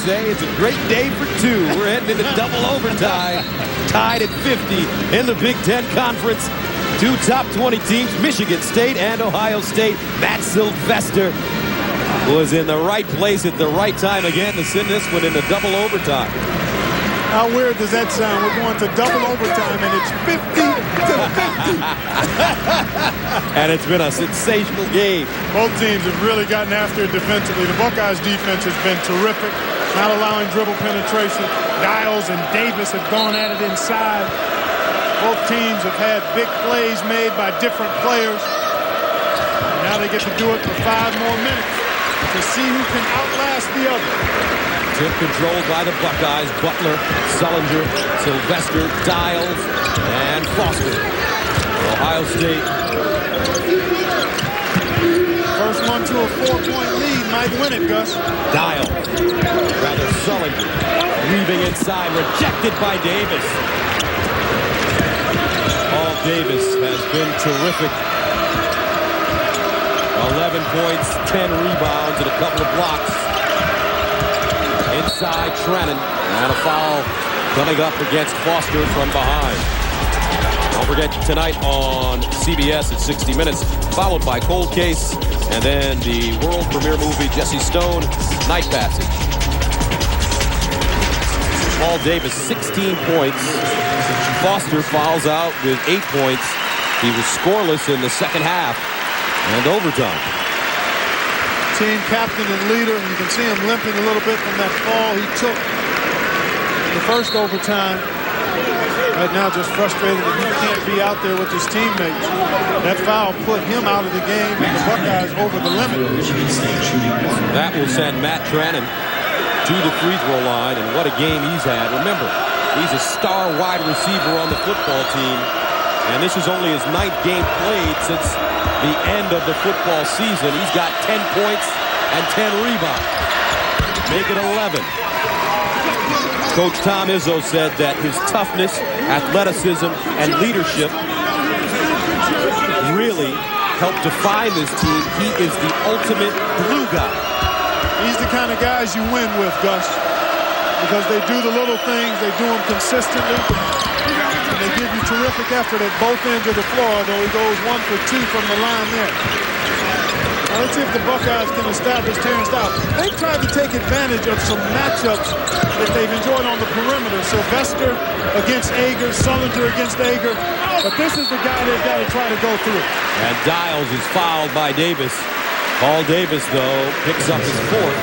say. It's a great day for two. We're heading into double overtime. Tied at 50 in the Big Ten Conference. Two top 20 teams, Michigan State and Ohio State. Matt Sylvester was in the right place at the right time again to send this one into double overtime. How weird does that sound? We're going to double overtime, and it's 50 to 50. And it's been a sensational game. Both teams have really gotten after it defensively. The Buckeyes' defense has been terrific, not allowing dribble penetration. Dials and Davis have gone at it inside. Both teams have had big plays made by different players. Now they get to do it for 5 more minutes to see who can outlast the other. Tip controlled by the Buckeyes. Butler, Sullinger, Sylvester, Dials, and Foster. Ohio State. First one to a 4-point lead might win it, Gus. Dial. Rather Sullinger. Weaving inside. Rejected by Davis. Paul Davis has been terrific. 11 points, 10 rebounds, and a couple of blocks. Inside Trennan, and a foul coming up against Foster from behind. Don't forget tonight on CBS at 60 Minutes, followed by Cold Case, and then the world premiere movie Jesse Stone, Night Passage. Paul Davis, 16 points. Foster fouls out with 8 points. He was scoreless in the second half and overtime. Team captain and leader, and you can see him limping a little bit from that fall he took in the first overtime. Right now just frustrated that he can't be out there with his teammates. That foul put him out of the game and the Buckeyes over the limit. That will send Matt Trennan to the free throw line, and what a game he's had. Remember, he's a star wide receiver on the football team, and this is only his 9th game played since the end of the football season. He's got 10 points and 10 rebounds. Make it 11. Coach Tom Izzo said that his toughness, athleticism, and leadership really helped define this team. He is the ultimate glue guy. He's the kind of guys you win with, Gus, because they do the little things, they do them consistently. They give you terrific effort at both ends of the floor, although he goes 1 for 2 from the line there. Now let's see if the Buckeyes can establish Terrence Dial. They've tried to take advantage of some matchups that they've enjoyed on the perimeter. Sylvester against Ager, Sullinger against Ager. But this is the guy they've got to try to go through. And Dials is fouled by Davis. Paul Davis, though, picks up his 4th.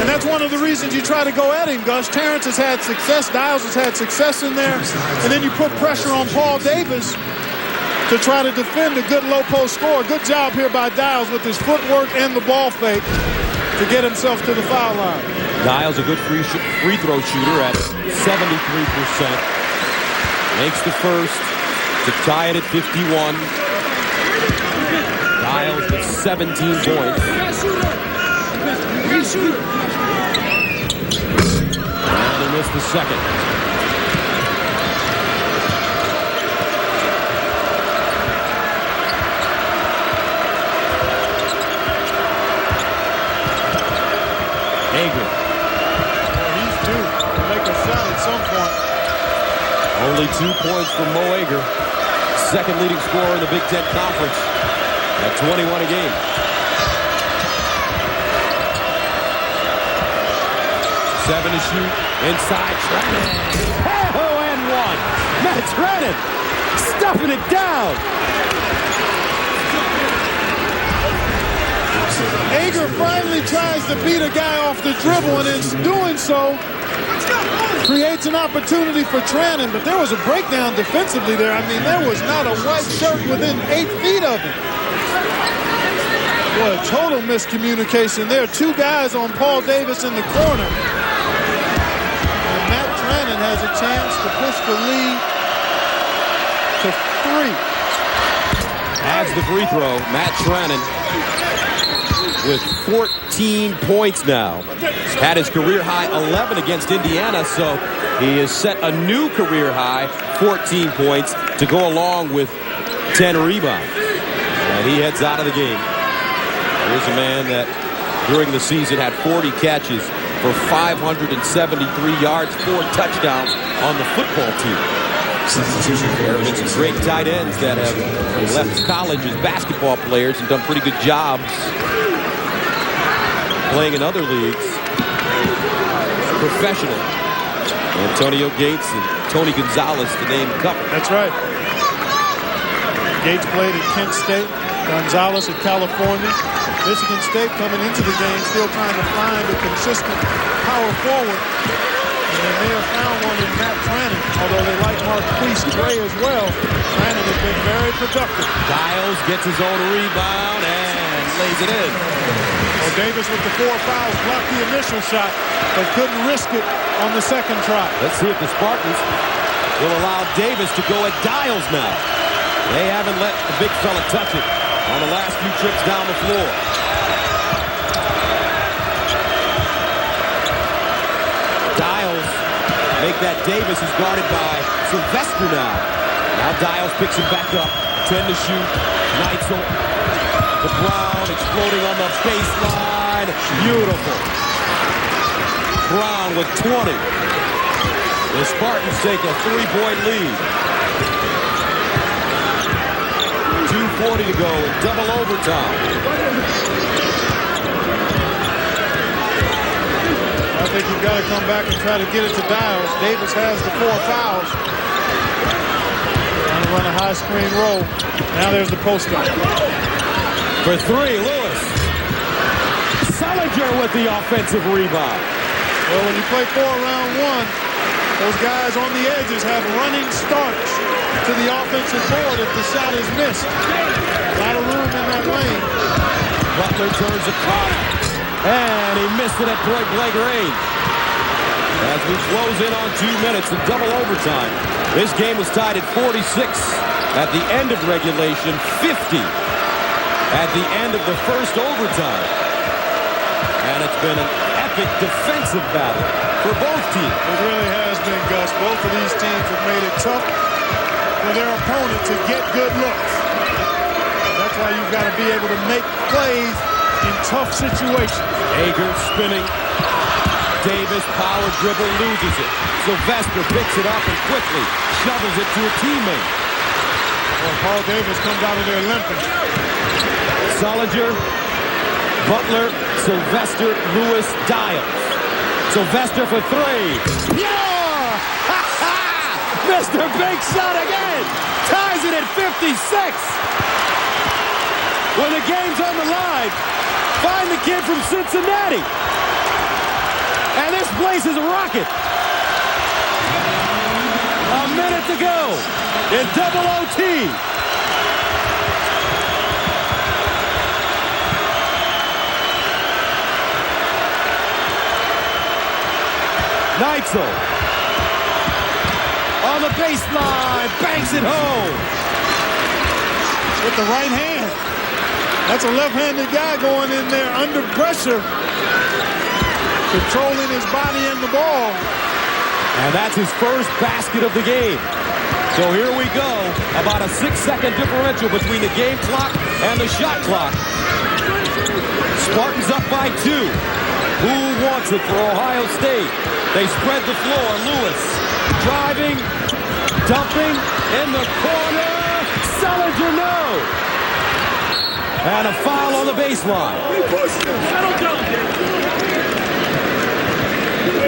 And that's one of the reasons you try to go at him, Gus. Terrence has had success. Dials has had success in there. And then you put pressure on Paul Davis to try to defend a good low post score. Good job here by Dials with his footwork and the ball fake to get himself to the foul line. Dials a good free throw shooter at 73%. Makes the first to tie it at 51. Dials with 17 points. And they missed the second. Ager. He's due to make a shot at some point. Only 2 points from Mo Ager. Second leading scorer in the Big Ten Conference at 21 a game. 7 to shoot. Inside Trennan. Oh, and 1. Matt Trennan stuffing it down. Ager finally tries to beat a guy off the dribble, and in doing so, creates an opportunity for Trennan. But there was a breakdown defensively there. I mean, there was not a white shirt within 8 feet of him. Boy, total miscommunication there. 2 guys on Paul Davis in the corner. And Matt Trennan has a chance to push the lead to 3. Adds the free throw. Matt Trennan with 14 points now. Had his career high 11 against Indiana, so he has set a new career high 14 points to go along with 10 rebounds. And he heads out of the game. Here's a man that during the season had 40 catches for 573 yards, 4 touchdowns on the football team. There have been some great tight ends that have left college as basketball players and done pretty good jobs playing in other leagues professionally. Antonio Gates and Tony Gonzalez to name a couple. That's right. Gates played at Kent State, Gonzalez at California. Michigan State coming into the game still trying to find a consistent power forward. And they may have found one in Matt Trannon, although they like Marquise Gray as well. Trannon has been very productive. Dials gets his own rebound and lays it in. Well, Davis with the 4 fouls blocked the initial shot, but couldn't risk it on the second try. Let's see if the Spartans will allow Davis to go at Dials now. They haven't let the big fella touch it on the last few trips down the floor. Dials make that. Davis is guarded by Sylvester now. Now Dials picks him back up. 10 to shoot. Neitzel. The Brown exploding on the baseline. Beautiful. Brown with 20. The Spartans take a 3-point lead. 2:40 to go in double overtime. I think you've got to come back and try to get it to Dials. Davis has the 4 fouls. Trying to run a high screen roll. Now there's the post up. For 3, Lewis. Salinger with the offensive rebound. Well, when you play 4 around 1, those guys on the edges have running starts to the offensive board if the shot is missed. A lot of room in that lane. Butler turns the corner. And he missed it at point-blank range. As we close in on 2 minutes in double overtime. This game was tied at 46 at the end of regulation, 50 at the end of the first overtime. And it's been an epic defensive battle for both teams. It really has been, Gus. Both of these teams have made it tough for their opponent to get good looks. That's why you've got to be able to make plays in tough situations. Akers spinning. Davis power dribble, loses it. Sylvester picks it up and quickly shovels it to a teammate. Well, Paul Davis comes out of there limping. Salinger, Butler, Sylvester, Lewis, Dials. Sylvester for 3. Yeah! Mr. Big Shot again! Ties it at 56! When the game's on the line, find the kid from Cincinnati. And this place is a rocket. A minute to go in double OT. Neitzel on the baseline, banks it home. With the right hand. That's a left-handed guy going in there under pressure. Controlling his body and the ball. And that's his first basket of the game. So here we go. About a 6-second differential between the game clock and the shot clock. Spartans up by 2. Who wants it for Ohio State? They spread the floor. Lewis driving, dumping in the corner. Salinger, no. And a foul on the baseline.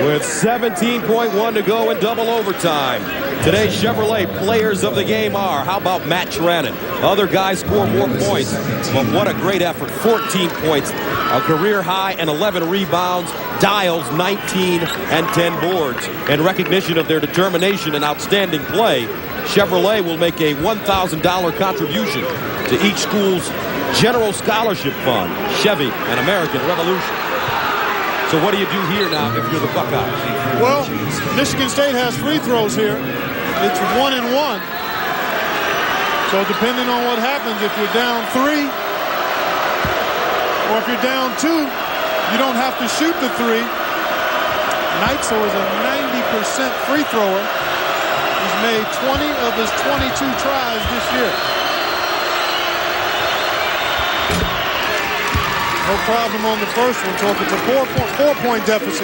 With 17.1 to go in double overtime. Today's Chevrolet players of the game are, how about Matt Trannon? Other guys score more points, but what a great effort. 14 points, a career high, and 11 rebounds. Dials 19 and 10 boards. In recognition of their determination and outstanding play, Chevrolet will make a $1,000 contribution to each school's General Scholarship Fund, Chevy and American Revolution. So what do you do here now if you're the Buckeyes? Well, Michigan State has free throws here. It's 1-1. So depending on what happens, if you're down 3 or if you're down 2, you don't have to shoot the 3. Neitzel is a 90% free thrower. He's made 20 of his 22 tries this year. No problem on the first one. So if it's a 4-point deficit,